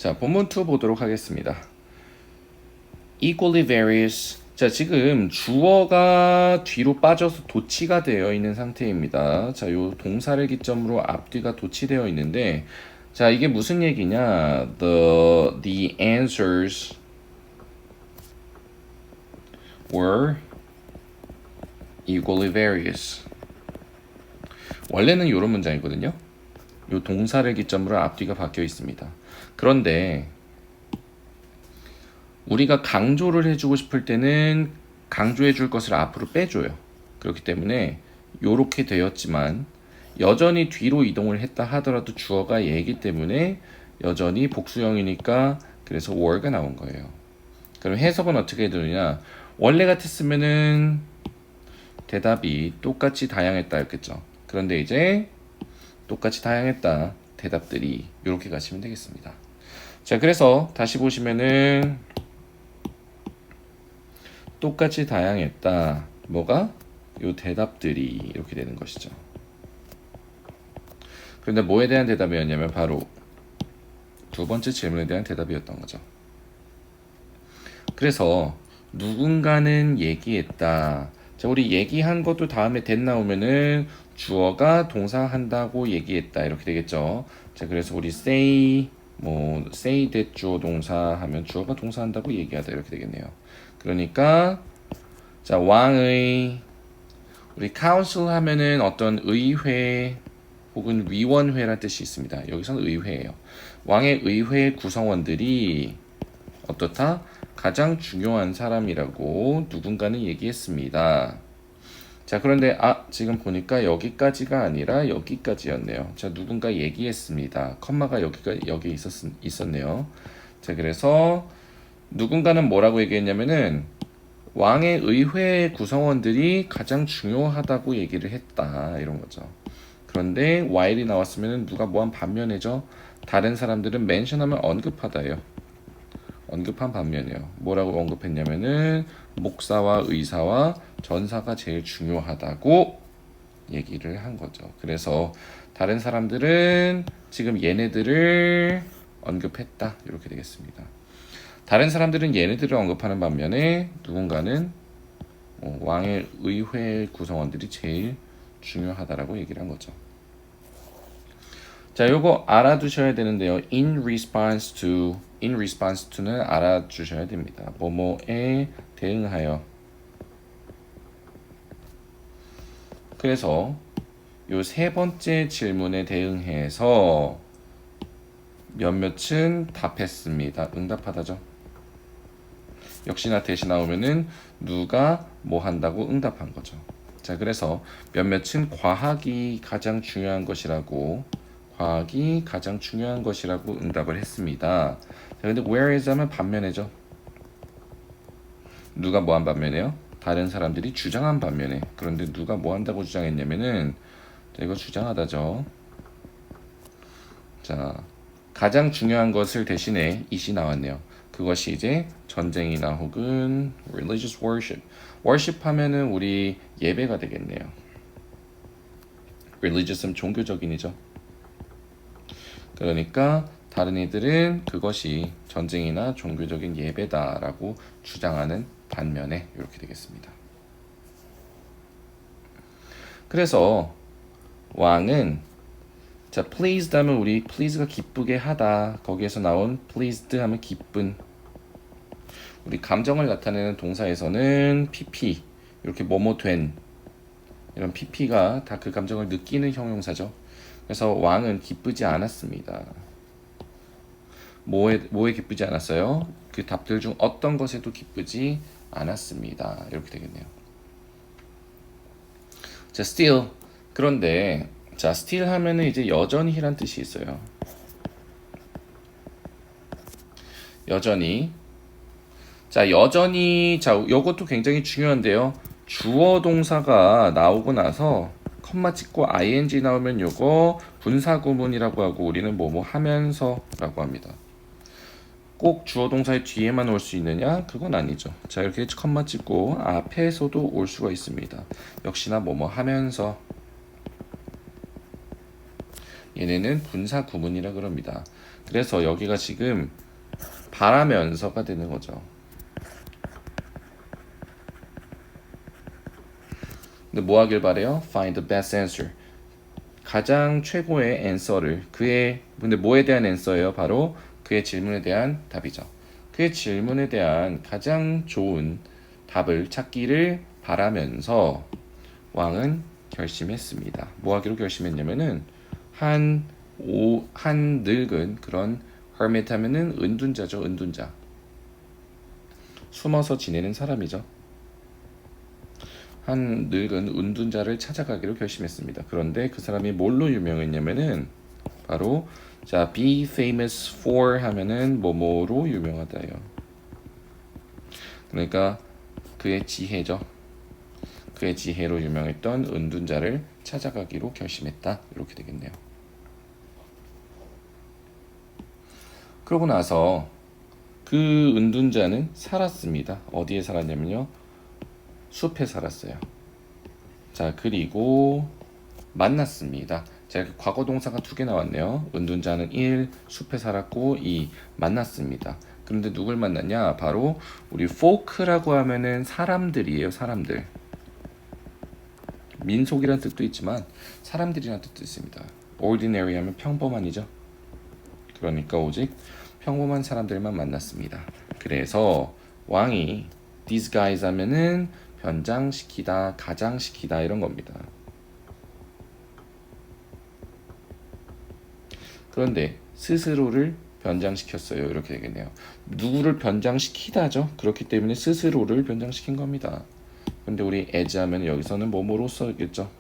자, 본문 2 보도록 하겠습니다. equally various. 자, 지금 주어가 뒤로 빠져서 도치가 되어 있는 상태입니다. 자, 요 동사를 기점으로 앞뒤가 도치되어 있는데, 자, 이게 무슨 얘기냐? The answers were equally various. 원래는 이런 문장이거든요. 요 동사를 기점으로 앞뒤가 바뀌어 있습니다. 그런데 우리가 강조를 해주고 싶을 때는 강조해줄 것을 앞으로 빼줘요. 그렇기 때문에 요렇게 되었지만 여전히 뒤로 이동을 했다 하더라도 주어가 얘이기 때문에 여전히 복수형이니까 그래서 were가 나온 거예요. 그럼 해석은 어떻게 되느냐? 원래 같았으면은 대답이 똑같이 다양했다였겠죠. 그런데 이제 똑같이 다양했다 대답들이 이렇게 가시면 되겠습니다. 자, 그래서 다시 보시면은 똑같이 다양했다. 뭐가? 요 대답들이 이렇게 되는 것이죠. 그런데 뭐에 대한 대답이었냐면 바로 두 번째 질문에 대한 대답이었던 거죠. 그래서 누군가는 얘기했다. 자, 우리 얘기한 것도 다음에 that 나오면은 주어가 동사한다고 얘기했다 이렇게 되겠죠. 자, 그래서 우리 say say that 주어 동사 하면 주어가 동사한다고 얘기하다 이렇게 되겠네요. 그러니까 자, 왕의 우리 council 하면은 어떤 의회 혹은 위원회란 뜻이 있습니다. 여기서는 의회예요. 왕의 의회 구성원들이 어떻다? 가장 중요한 사람이라고 누군가는 얘기했습니다. 자, 그런데 지금 보니까 여기까지가 아니라 여기까지였네요. 자, 누군가 얘기했습니다. 컴마가 여기 있었네요. 자, 그래서 누군가는 뭐라고 얘기했냐면은 왕의 의회 구성원들이 가장 중요하다고 얘기를 했다 이런 거죠. 그런데 while이 나왔으면 누가 뭐한 반면이죠. 다른 사람들은 mention하면 언급하다예요. 언급한 반면이에요. 뭐라고 언급했냐면은 목사와 의사와 전사가 제일 중요하다고 얘기를 한 거죠. 그래서 다른 사람들은 지금 얘네들을 언급했다 이렇게 되겠습니다. 다른 사람들은 얘네들을 언급하는 반면에 누군가는 왕의 의회 구성원들이 제일 중요하다라고 얘기를 한 거죠. 자, 요거 알아두셔야 되는데요. in response to는 알아주셔야 됩니다. 뭐뭐에 대응하여. 그래서 요 세 번째 질문에 대응해서 몇몇은 답했습니다. 응답하다죠. 역시나 대신 나오면은 누가 뭐 한다고 응답한 거죠. 자, 그래서 몇몇은 과학이 가장 중요한 것이라고 응답을 했습니다. 자, 근데 whereas 하면 반면에죠. 누가 뭐 한 반면에요? 다른 사람들이 주장한 반면에. 그런데 누가 뭐 한다고 주장했냐면은 자, 이거 주장하다죠. 자, 가장 중요한 것을 대신에 it이 나왔네요. 그것이 이제 전쟁이나 혹은 religious worship. worship 하면은 우리 예배가 되겠네요. religious는 종교적인이죠. 그러니까 다른 이들은 그것이 전쟁이나 종교적인 예배다라고 주장하는 반면에 이렇게 되겠습니다. 그래서 왕은 자, pleased 하면 우리 please가 기쁘게 하다. 거기에서 나온 pleased 하면 기쁜. 우리 감정을 나타내는 동사에서는 pp 이렇게 뭐뭐 된 이런 pp가 다 그 감정을 느끼는 형용사죠. 그래서 왕은 기쁘지 않았습니다. 뭐에 기쁘지 않았어요? 그 답들 중 어떤 것에도 기쁘지 않았습니다. 이렇게 되겠네요. 자, still. 그런데 자, still 하면은 이제 여전히란 뜻이 있어요. 여전히. 자, 여전히. 자, 요것도 굉장히 중요한데요. 주어 동사가 나오고 나서 컴마 찍고 ing 나오면 요거 분사구문이라고 하고 우리는 뭐뭐 하면서라고 합니다. 꼭 주어 동사의 뒤에만 올 수 있느냐? 그건 아니죠. 자, 이렇게 컴마 찍고 앞에서도 올 수가 있습니다. 역시나 뭐뭐 하면서. 얘네는 분사 구문이라 그럽니다. 그래서 여기가 지금 바라면서가 되는 거죠. 근데 뭐 하길 바래요? Find the best answer. 가장 최고의 answer를 근데 뭐에 대한 answer예요? 바로 그의 질문에 대한 답이죠. 그의 질문에 대한 가장 좋은 답을 찾기를 바라면서 왕은 결심했습니다. 뭐 하기로 결심했냐면은 한 늙은 그런 hermit 하면은 은둔자죠, 은둔자. 숨어서 지내는 사람이죠. 한 늙은 은둔자를 찾아가기로 결심했습니다. 그런데 그 사람이 뭘로 유명했냐면은 바로 자 be famous for 하면은 뭐뭐로 유명하다요. 그러니까 그의 지혜죠. 그의 지혜로 유명했던 은둔자를 찾아가기로 결심했다. 이렇게 되겠네요. 그러고 나서 그 은둔자는 살았습니다. 어디에 살았냐면요. 숲에 살았어요. 자, 그리고 만났습니다. 자, 과거 동사가 2개 나왔네요. 은둔자는 1, 숲에 살았고 2, 만났습니다. 그런데 누굴 만났냐? 바로 우리 folk라고 하면은 사람들이에요. 사람들. 민속이란 뜻도 있지만 사람들이란 뜻도 있습니다. ordinary 하면 평범한이죠. 그러니까 오직 평범한 사람들만 만났습니다. 그래서 왕이 disguise 하면은 변장시키다, 가장시키다 이런 겁니다. 그런데 스스로를 변장시켰어요. 이렇게 되겠네요. 누구를 변장시키다죠. 그렇기 때문에 스스로를 변장시킨 겁니다. 근데 우리 as 하면 여기서는 뭐뭐로 써야겠죠.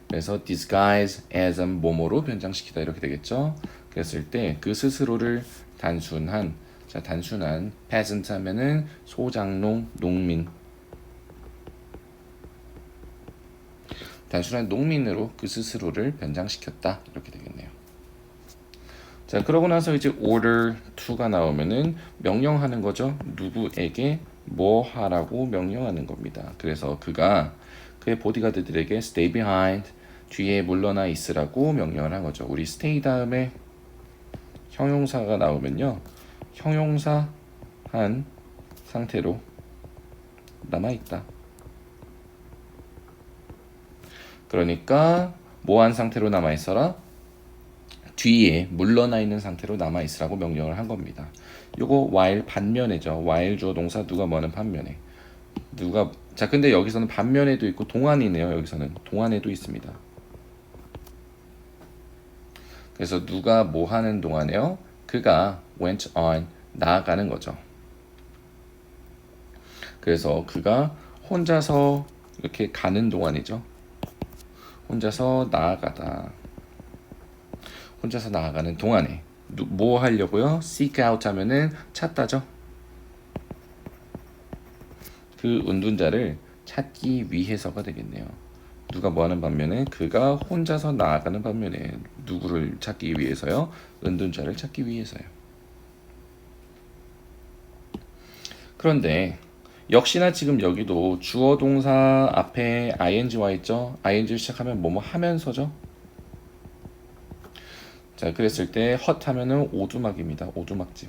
그래서 disguise as 뭐뭐로 변장시키다 이렇게 되겠죠. 그랬을 때 그 스스로를 단순한 peasant 하면은 소장농, 농민. 단순한 농민으로 그 스스로를 변장시켰다 이렇게 되겠네요. 자, 그러고 나서 이제 order to가 나오면은 명령하는 거죠. 누구에게 뭐 하라고 명령하는 겁니다. 그래서 그가 그의 보디가드들에게 stay behind, 뒤에 물러나 있으라고 명령을 한 거죠. 우리 stay 다음에 형용사가 나오면요. 형용사 한 상태로 남아있다. 그러니까 뭐 한 상태로 남아있어라? 뒤에 물러나 있는 상태로 남아있으라고 명령을 한 겁니다. 요거 while 반면에죠. while 주어 동사 누가 뭐는 반면에. 자, 근데 여기서는 반면에도 있고 동안이네요. 여기서는 동안에도 있습니다. 그래서 누가 뭐 하는 동안에요? 그가 went on, 나아가는 거죠. 그래서 그가 혼자서 이렇게 가는 동안이죠. 혼자서 나아가다. 혼자서 나아가는 동안에 뭐 하려고요? seek out 하면은 찾다죠. 그 은둔자를 찾기 위해서가 되겠네요. 누가 뭐 하는 반면에 그가 혼자서 나아가는 반면에 누구를 찾기 위해서요? 은둔자를 찾기 위해서요. 그런데 역시나 지금 여기도 주어 동사 앞에 ing 와 있죠. ing를 시작하면 뭐뭐 하면서죠. 자, 그랬을 때 헛 하면은 오두막입니다. 오두막집.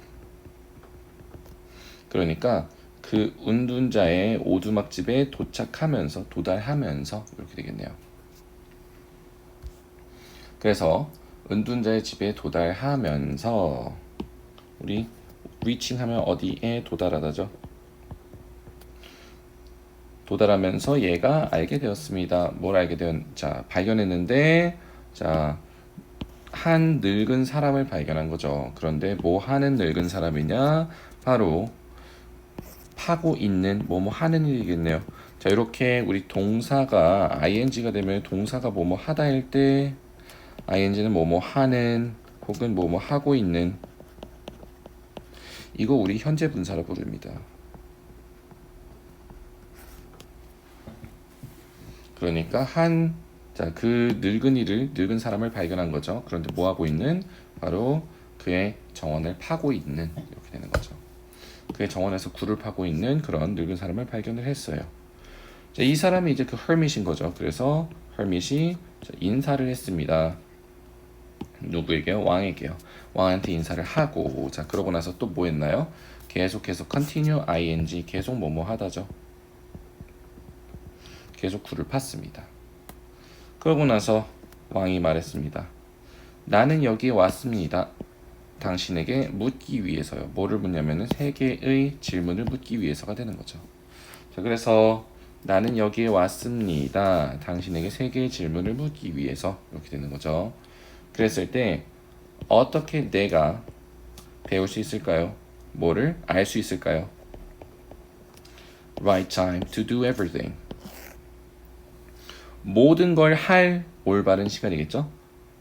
그러니까 그 은둔자의 오두막집에 도달하면서 이렇게 되겠네요. 그래서 은둔자의 집에 도달하면서 우리 reaching 하면 어디에 도달하다죠? 도달하면서 얘가 알게 되었습니다. 뭘 알게 자, 발견했는데 자, 한 늙은 사람을 발견한 거죠. 그런데 뭐 하는 늙은 사람이냐? 바로 하고 있는 뭐뭐 하는 일이겠네요. 자, 이렇게 우리 동사가 ing가 되면 동사가 뭐뭐 하다 할 때 ing는 뭐뭐 하는 혹은 뭐뭐 하고 있는 이거 우리 현재 분사로 부릅니다. 그러니까 그 늙은 사람을 발견한 거죠. 그런데 뭐 하고 있는? 바로 그의 정원을 파고 있는 이렇게 되는 거죠. 그의 정원에서 굴을 파고 있는 그런 늙은 사람을 발견을 했어요. 자, 이 사람이 이제 그 hermit인 거죠. 그래서 hermit이 인사를 했습니다. 누구에게요? 왕에게요. 왕한테 인사를 하고, 자 그러고 나서 또 뭐 했나요? 계속해서 continue ing, 계속 뭐뭐 하다죠. 계속 굴을 팠습니다. 그러고 나서 왕이 말했습니다. 나는 여기에 왔습니다. 당신에게 묻기 위해서요. 뭐를 묻냐면은 세 개의 질문을 묻기 위해서가 되는 거죠. 자, 그래서 나는 여기에 왔습니다. 당신에게 세 개의 질문을 묻기 위해서 이렇게 되는 거죠. 그랬을 때 어떻게 내가 배울 수 있을까요? 뭐를 알 수 있을까요? Right time to do everything. 모든 걸 할 올바른 시간이겠죠?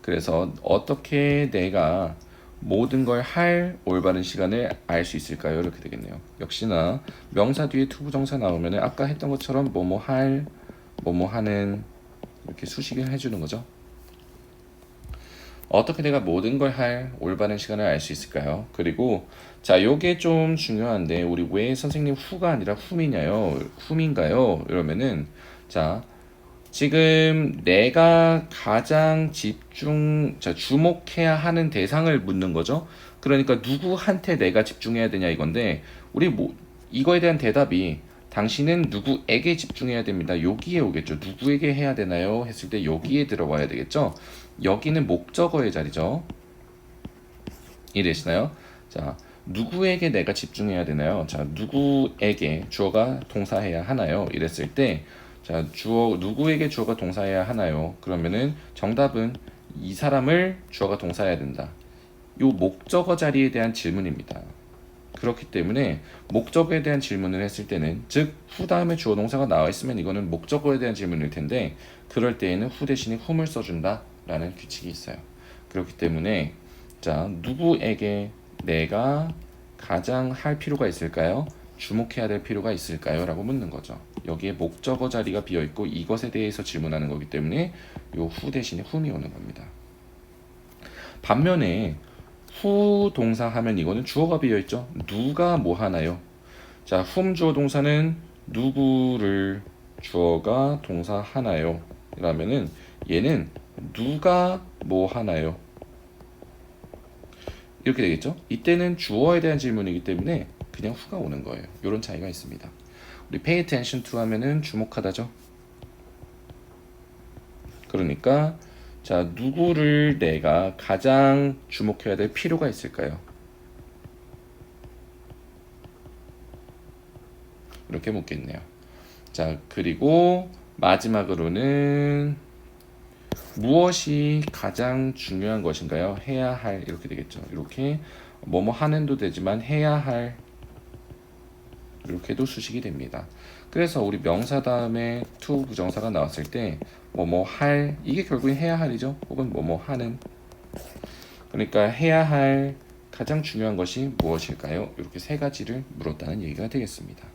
그래서 어떻게 내가 모든 걸 할 올바른 시간을 알 수 있을까요? 이렇게 되겠네요. 역시나 명사 뒤에 투부정사 나오면 아까 했던 것처럼 뭐뭐 할, 뭐뭐 하는 이렇게 수식을 해주는 거죠. 어떻게 내가 모든 걸 할 올바른 시간을 알 수 있을까요? 그리고 자, 요게 좀 중요한데 우리 왜 선생님 후가 아니라 훔이냐요? 훔인가요? 이러면은 자, 지금 내가 가장 주목해야 하는 대상을 묻는 거죠. 그러니까 누구한테 내가 집중해야 되냐 이건데 우리 뭐 이거에 대한 대답이 당신은 누구에게 집중해야 됩니다. 여기에 오겠죠. 누구에게 해야 되나요? 했을 때 여기에 들어와야 되겠죠. 여기는 목적어의 자리죠. 이해되시나요? 자, 누구에게 내가 집중해야 되나요? 자, 누구에게 주어가 동사해야 하나요? 이랬을 때 자, 누구에게 주어가 동사해야 하나요? 그러면은 정답은 이 사람을 주어가 동사해야 된다. 요 목적어 자리에 대한 질문입니다. 그렇기 때문에 목적어에 대한 질문을 했을 때는 즉 후 다음에 주어 동사가 나와 있으면 이거는 목적어에 대한 질문일 텐데 그럴 때에는 후 대신에 whom을 써준다 라는 규칙이 있어요. 그렇기 때문에 자, 누구에게 내가 가장 할 필요가 있을까요? 주목해야 될 필요가 있을까요? 라고 묻는 거죠. 여기에 목적어 자리가 비어있고 이것에 대해서 질문하는 거기 때문에 요 후 대신에 whom이 오는 겁니다. 반면에 후 동사 하면 이거는 주어가 비어있죠. 누가 뭐 하나요? 자, whom 주어 동사는 누구를 주어가 동사 하나요? 라면은 얘는 누가 뭐 하나요? 이렇게 되겠죠. 이때는 주어에 대한 질문이기 때문에 그냥 who가 오는 거예요. 이런 차이가 있습니다. 우리 pay attention to 하면은 주목하다죠. 그러니까 자, 누구를 내가 가장 주목해야 될 필요가 있을까요? 이렇게 묻겠네요. 자, 그리고 마지막으로는 무엇이 가장 중요한 것인가요? 해야 할 이렇게 되겠죠. 이렇게 뭐뭐 하는도 되지만 해야 할 이렇게도 수식이 됩니다. 그래서 우리 명사 다음에 to 부정사가 나왔을 때 뭐뭐 할 이게 결국엔 해야 할이죠. 혹은 뭐뭐 하는 그러니까 해야 할 가장 중요한 것이 무엇일까요? 이렇게 세 가지를 물었다는 얘기가 되겠습니다.